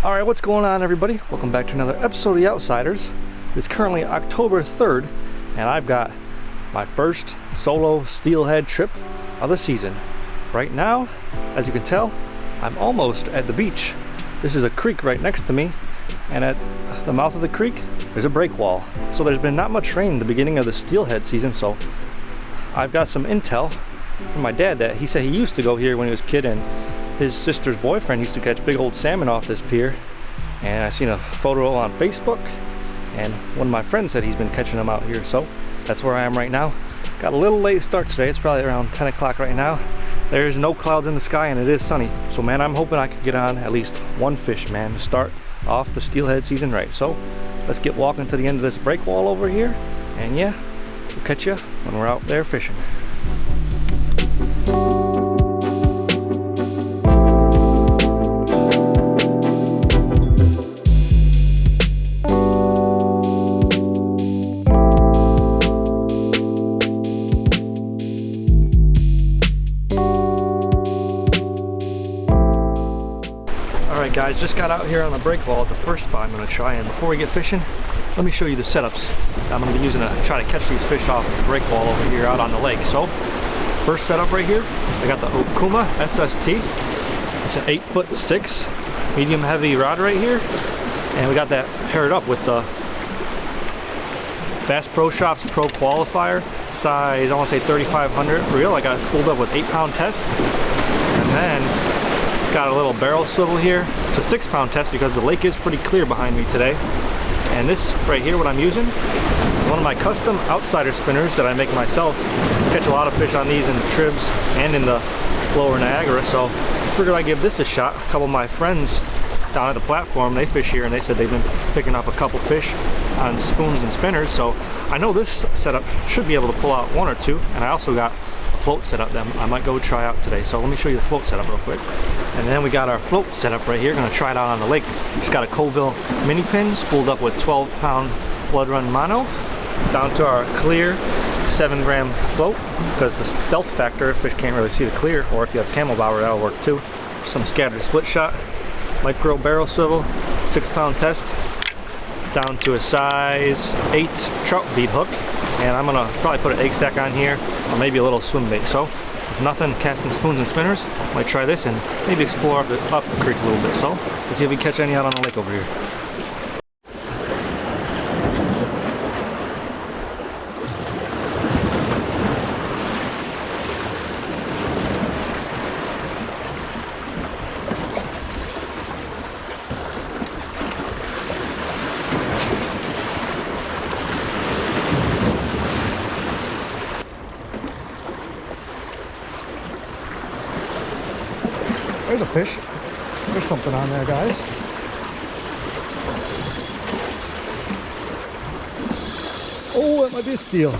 Alright, what's going on, everybody? Welcome back to another episode of The Outsiders. It's currently October 3rd, and I've got my first solo steelhead trip of the season. Right now, as you can tell, I'm almost at the beach. This is a creek right next to me, and at the mouth of the creek, there's a breakwall. So there's been not much rain in the beginning of the steelhead season, so I've got some intel from my dad that he said he used to go here when he was a kid, and his sister's boyfriend used to catch big old salmon off this pier. And I seen a photo on Facebook, and one of my friends said he's been catching them out here, so that's where I am right now. Got a little late start today. It's probably around 10 o'clock right now. There's no clouds in the sky and it is sunny. So man, I'm hoping I could get on at least one fish, man, to start off the steelhead season right. So let's get walking to the end of this breakwall over here, and yeah, we'll catch you when we're out there fishing. Alright guys, just got out here on the breakwall at the first spot I'm going to try, and before we get fishing, let me show you the setups I'm going to be using to try to catch these fish off the breakwall over here out on the lake. So, first setup right here, I got the Okuma SST. It's an 8'6" medium heavy rod right here, and we got that paired up with the Bass Pro Shops Pro Qualifier size, I want to say 3500 reel. I got it spooled up with 8-pound test, and then got a little barrel swivel here. It's a 6-pound test because the lake is pretty clear behind me today. And this right here, what I'm using, is one of my custom outsider spinners that I make myself. Catch a lot of fish on these in the Tribs and in the lower Niagara, so I figured I'd give this a shot. A couple of my friends down at the platform, they fish here, and they said they've been picking up a couple fish on spoons and spinners, so I know this setup should be able to pull out one or two. And I also got a float setup that I might go try out today, so let me show you the float setup real quick. And then we got our float setup right here. Gonna try it out on the lake. Just got a Colville mini pin spooled up with 12-pound blood run mono down to our clear 7-gram float, because the stealth factor, fish can't really see the clear, or if you have camel bobber, that'll work too. Some scattered split shot, micro barrel swivel, 6-pound test, down to a size 8 trout bead hook, and I'm gonna probably put an egg sack on here, or maybe a little swim bait. So if nothing, casting spoons and spinners, might try this and maybe explore up the creek a little bit. So let's see if we catch any out on the lake over here. There's a fish. There's something on there, guys. Oh, that might be a steel.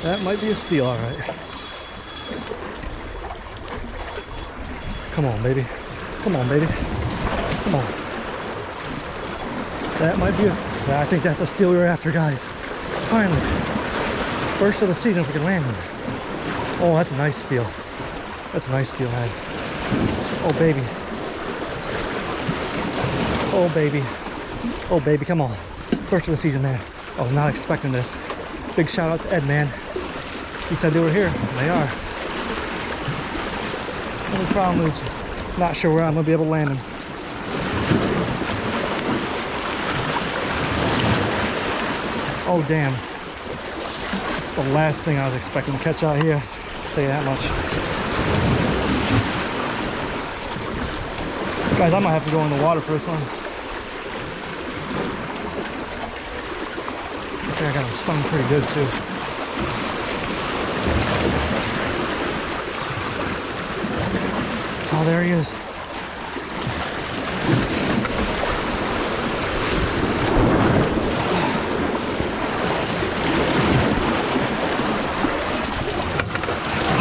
That might be a steel, all right. Come on, baby. Come on, baby. Come on. That might be a... Yeah, I think that's a steel we were after, guys. Finally. First of the season if we can land one. Oh, that's a nice steel. That's a nice steelhead. Oh baby. Oh baby. Oh baby, come on. First of the season, man. I was not expecting this. Big shout out to Ed, man. He said they were here, and they are. The only problem is not sure where I'm gonna be able to land them. Oh damn. It's the last thing I was expecting to catch out here. I'll tell you that much. Guys, I might have to go in the water for this one. I think I got him stung pretty good too. Oh, there he is.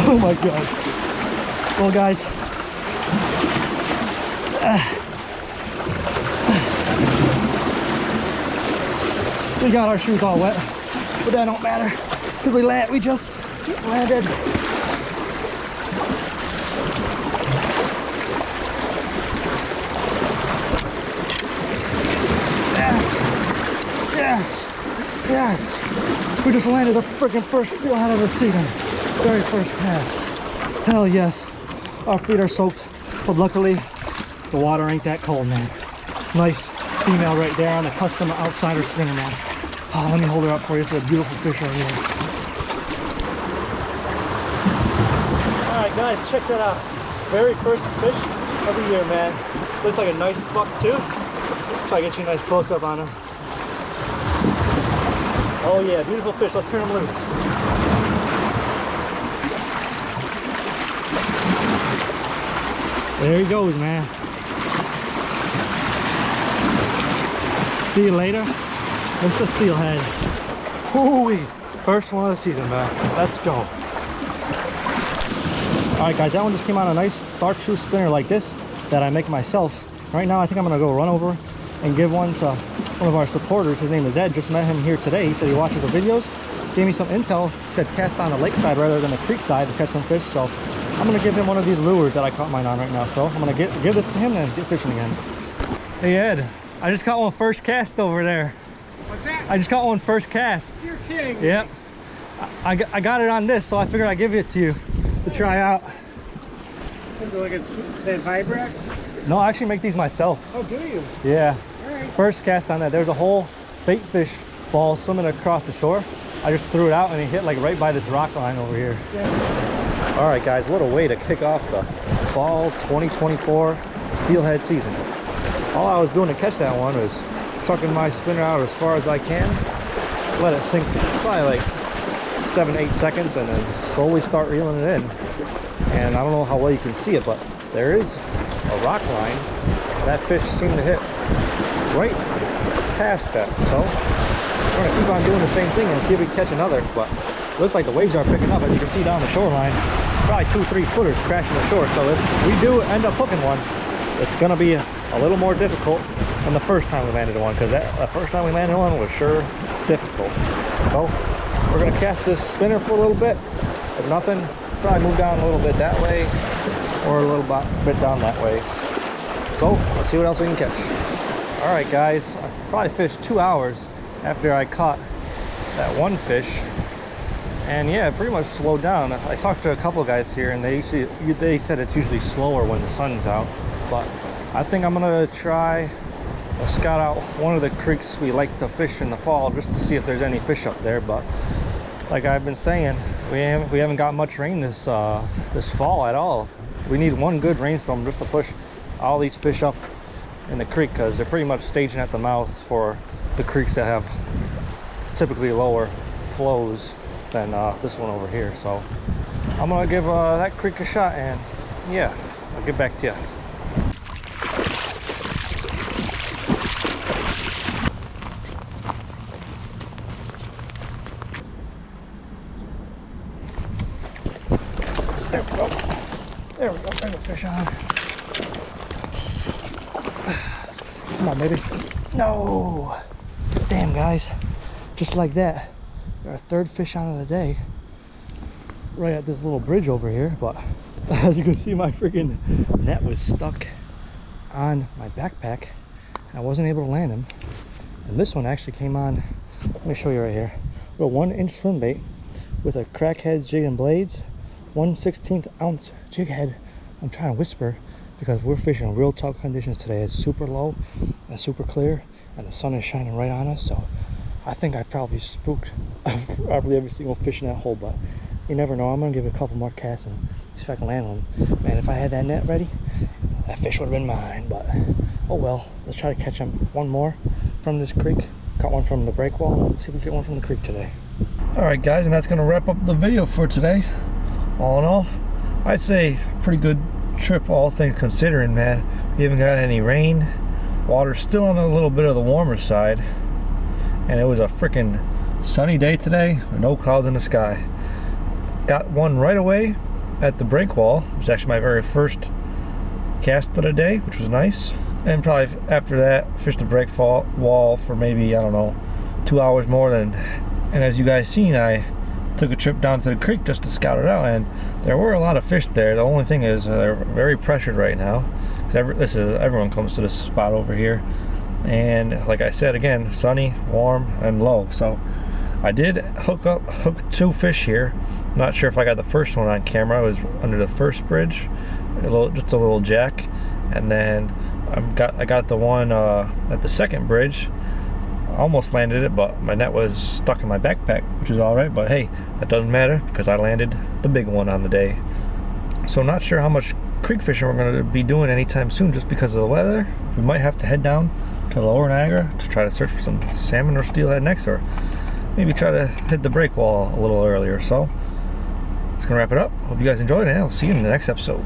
Oh my God. Well, guys. We got our shoes all wet, but that don't matter because we just landed. Yes! We just landed the freaking first steelhead of the season. Very first cast. Hell yes. Our feet are soaked, but luckily the water ain't that cold, man. Nice female right there on the custom outsider spinner, man. Oh, let me hold her up for you. This is a beautiful fish right here. Alright guys, check that out. Very first fish of the year, man. Looks like a nice buck too. Try to get you a nice close-up on him. Oh yeah, beautiful fish. Let's turn him loose. There he goes, man. See you later, Mr. Steelhead. Hoo-wee. First one of the season, man. Let's go. Alright guys, that one just came out a nice chartreuse spinner like this that I make myself. Right now I think I'm gonna go run over and give one to one of our supporters. His name is Ed. Just met him here today. He said he watches the videos, gave me some intel. He said cast on the lakeside rather than the creek side to catch some fish. So I'm gonna give him one of these lures that I caught mine on right now. So I'm gonna give this to him and get fishing again. Hey Ed, I just caught one first cast over there. What's that? I just caught one first cast. You're kidding me. Yep. I got it on this, so I figured I'd give it to you to try out. Is it like that Vibrax? No, I actually make these myself. Oh, do you? Yeah. All right. First cast on that. There's a whole bait fish ball swimming across the shore. I just threw it out and it hit like right by this rock line over here. Yeah. All right, guys, what a way to kick off the fall 2024 steelhead season. All I was doing to catch that one was chucking my spinner out as far as I can, let it sink probably like 7-8 seconds, and then slowly start reeling it in. And I don't know how well you can see it, but there is a rock line that fish seemed to hit right past that. So we're gonna keep on doing the same thing and see if we can catch another. But it looks like the waves are picking up, as you can see down the shoreline. Probably 2-3 footers crashing the shore. So if we do end up hooking one, it's gonna be a little more difficult than the first time we landed one, because the first time we landed one was sure difficult. So we're gonna cast this spinner for a little bit. If nothing, probably move down a little bit that way or a little bit down that way. So let's see what else we can catch. All right guys, I probably fished 2 hours after I caught that one fish, and yeah, it pretty much slowed down. I talked to a couple of guys here, and they said it's usually slower when the sun's out, but I think I'm gonna try to scout out one of the creeks we like to fish in the fall just to see if there's any fish up there. But like I've been saying, we haven't got much rain this fall at all. We need one good rainstorm just to push all these fish up in the creek, because they're pretty much staging at the mouth for the creeks that have typically lower flows than this one over here. So I'm gonna give that creek a shot, and yeah, I'll get back to you. There we go. There we go. There's a fish on. Come on, baby. No. Damn, guys. Just like that. Our third fish on of the day. Right at this little bridge over here. But as you can see, my freaking net was stuck on my backpack. I wasn't able to land him. And this one actually came on. Let me show you right here. A 1-inch swim bait with a crackhead jig and blades. 1/16 ounce jig head. I'm trying to whisper because we're fishing in real tough conditions today. It's super low and super clear, and the sun is shining right on us. So I think I probably spooked probably every single fish in that hole, but you never know. I'm gonna give it a couple more casts and see if I can land one. Man, if I had that net ready, that fish would have been mine. But oh well, let's try to catch him one more from this creek. Caught one from the breakwall. Let's see if we get one from the creek today. All right, guys, and that's gonna wrap up the video for today. All in all, I'd say pretty good trip, all things considering, man. We haven't got any rain. Water's still on a little bit of the warmer side, and it was a freaking sunny day today with no clouds in the sky. Got one right away at the breakwall. It was actually my very first cast of the day, which was nice. And probably after that, fished the breakwall for maybe, I don't know, 2 hours more than. And as you guys seen, I took a trip down to the creek just to scout it out, and there were a lot of fish there. The only thing is they're very pressured right now, because everyone comes to this spot over here, and like I said again, sunny, warm, and low. So I did hook 2 fish here. I'm not sure if I got the first one on camera. I was under the first bridge, just a little jack, and then I got the one at the second bridge. I almost landed it, but my net was stuck in my backpack, which is all right. But hey, that doesn't matter because I landed the big one on the day. So I'm not sure how much creek fishing we're going to be doing anytime soon, just because of the weather. We might have to head down to Lower Niagara to try to search for some salmon or steelhead next, or maybe try to hit the breakwall a little earlier. So that's gonna wrap it up. Hope you guys enjoyed, and I'll see you in the next episode.